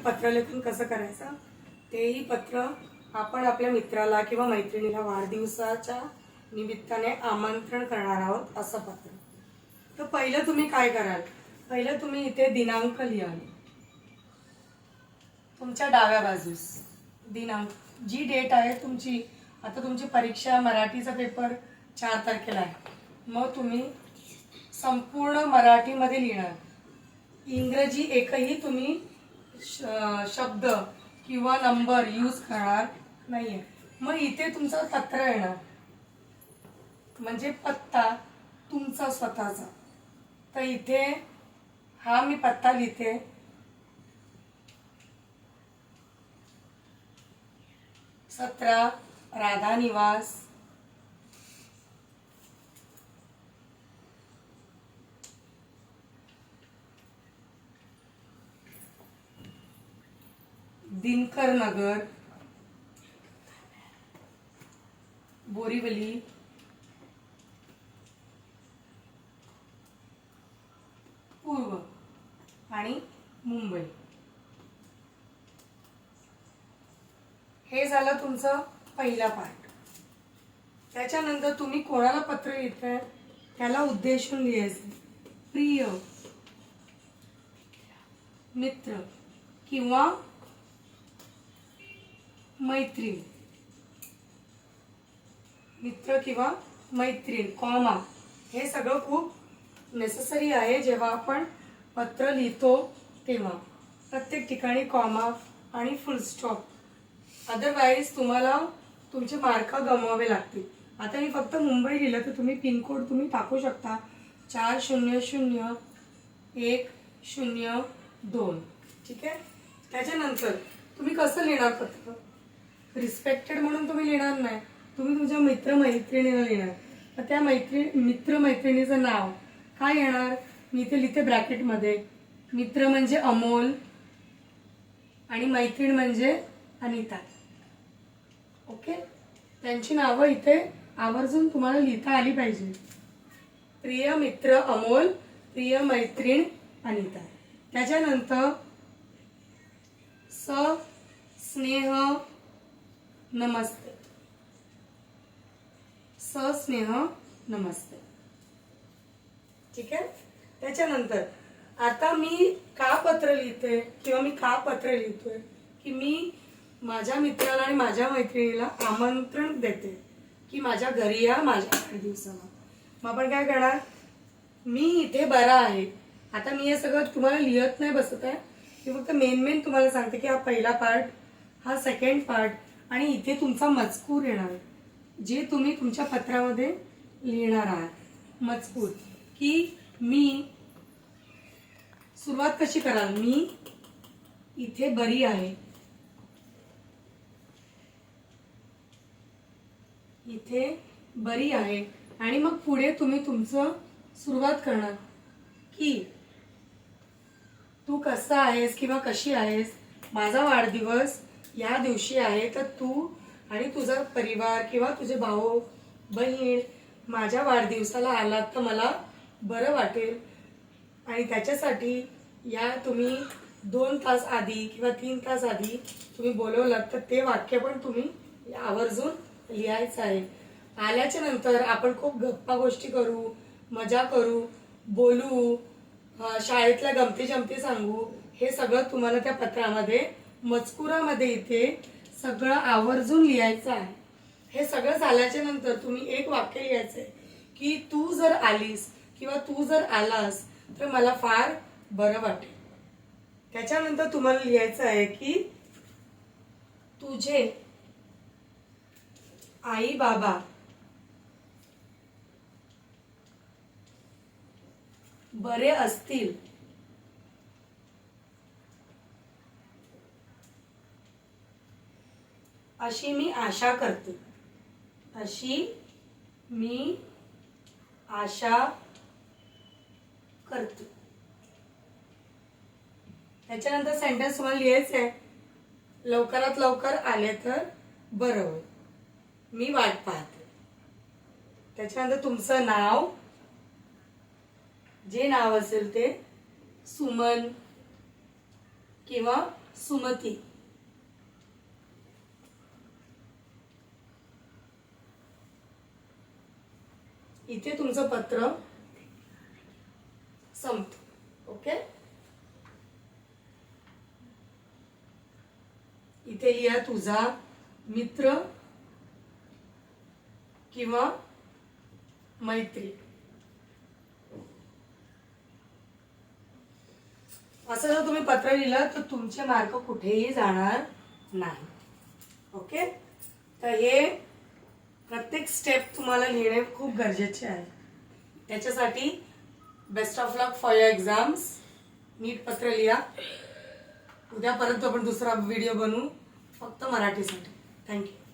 पत्रलेखन कसं करायचं तेही पत्र आपण आपल्या मित्राला किंवा मैत्रिणीला वाढदिवसाच्या निमित्ताने आमंत्रण करणार आहोत असं पत्र. तर पहिलं तुम्ही काय कराल, पहिलं तुम्ही इथे दिनांक लिहाल. तुमच्या डाव्या बाजूस दिनांक, जी डेट आहे तुमची. आता तुमची परीक्षा मराठीचा पेपर 4 तारखेला आहे, मग तुम्ही संपूर्ण मराठीमध्ये लिहिणार. इंग्रजी एकही तुम्ही शब्द किंवा नंबर यूज करणार नाहीये. मग इथे तुमचं पत्र येणार, म्हणजे पत्ता तुमचा स्वतःचा. तर इथे हा मी पत्ता लिहिते. सत्रा राधा निवास, दिनकर नगर, बोरीवली, पूर्व आणि मुंबई. हे झालं तुमचं पहिला पार्ट. त्याच्यानंतर तुम्ही कोणाला पत्र लिहिताय त्याला उद्देशून लिहायचं. प्रिय मित्र किंवा मैत्रीण, मित्र किंवा मैत्रीण, कॉमा. हे सगळं खूप नेसेसरी आहे जेव्हा आपण पत्र लिहितो तेव्हा. प्रत्येक ठिकाणी कॉमा आणि फुल स्टॉप, अदरवाईज तुम्हाला तुमचे मार्क गमवावे लागतील. आता मी फक्त मुंबई लिहिलं तर तुम्ही पिनकोड तुम्ही टाकू शकता 400102. ठीक आहे. त्याच्यानंतर तुम्ही कसं लिहिणार पत्र, रिस्पेक्टेड म्हणून तुम्ही लिहिणार नाही, तुम्ही तुमच्या मित्रमैत्रिणीला लिहिणार. तर त्या मित्रमैत्रिणीचं नाव काय येणार, मी इथे लिहिते ब्रॅकेटमध्ये. मित्र म्हणजे अमोल आणि मैत्रीण म्हणजे अनिता. ओके. त्यांची नावं इथे आवर्जून तुम्हाला लिहिता आली पाहिजे. प्रिय मित्र अमोल, प्रिय मैत्रीण अनिता. त्याच्यानंतर स्नेह नमस्ते, स्नेह नमस्ते. ठीक आहे. त्याच्यानंतर आता मी का पत्र लिहिते किंवा मी का पत्र लिहितोय की मी माझ्या मित्राला आणि माझ्या मैत्रिणीला आमंत्रण देते की माझ्या घरी या माझ्या वाढदिवसाला. मग आपण काय करणार, मी इथे बरा आहे. आता मी हे सगळं तुम्हाला लिहत नाही बसत आहे, मी फक्त मेन तुम्हाला सांगते की हा पहिला पार्ट, हा सेकंड पार्ट, आणि इथे तुमचा मजकूर येणार जे तुम्ही तुमच्या पत्रामध्ये लिहिणार आहात. मजकूर की मी सुरुवात कशी कराल, मी इथे बरी आहे, इथे बरी आहे. आणि मग पुढे तुम्ही तुमचं सुरुवात करणार की तू कसा आहेस किंवा कशी आहेस, माझा वाढदिवस या दिवशी आहे, तर तू आणि तुझा परिवार किंवा तुझे भाऊ बहीण माझ्या वाढदिवसाला आलात तर मला बरं वाटेल. आणि त्याच्यासाठी या तुम्ही 2 तास आधी किंवा 3 तास आधी तुम्ही बोलवलात तर ते वाक्य पण तुम्ही आवर्जून लिहायचं आहे. आल्याच्या नंतर आपण खूप गप्पा गोष्टी करू, मजा करू, बोलू, शाळेतल्या गमती जमती सांगू. हे सगळं तुम्हाला त्या पत्रामध्ये मजकुरामध्ये इथे सगळं आवर्जून लिहायचं आहे. हे सगळं झाल्याच्या नंतर तुम्ही एक वाक्य लिहायचं आहे की तू जर आलीस किंवा तू जर आलास तर मला फार बरं वाटेल. त्याच्यानंतर तुम्हाला लिहायचं आहे की तुझे आई बाबा बरे असतील अशी मी आशा करते, अशी मी आशा करते. त्याच्यानंतर सेंटेन्स तुम्हाला लिहायचं आहे, लवकरात लवकर आले तर बरं होईल, मी वाट पाहते. त्याच्यानंतर तुमचं नाव, जे नाव असेल ते, सुमन किंवा सुमती. इथे तुमचं पत्र संपतं. ओके. इथे लिहा तुझा मित्र किंवा मैत्री. असं जर तुम्ही पत्र लिहिलं तर तुमचे मार्क कुठेही जाणार नाही. ओके. तर हे प्रत्येक स्टेप तुम्हाला लिहिणे खूप गरजेचे आहे. त्याच्यासाठी best of luck for your exams. नीट पत्र लिहा. उद्यापर्यंत आपण दुसरा व्हिडिओ बनवू फक्त मराठीसाठी. थँक्यू.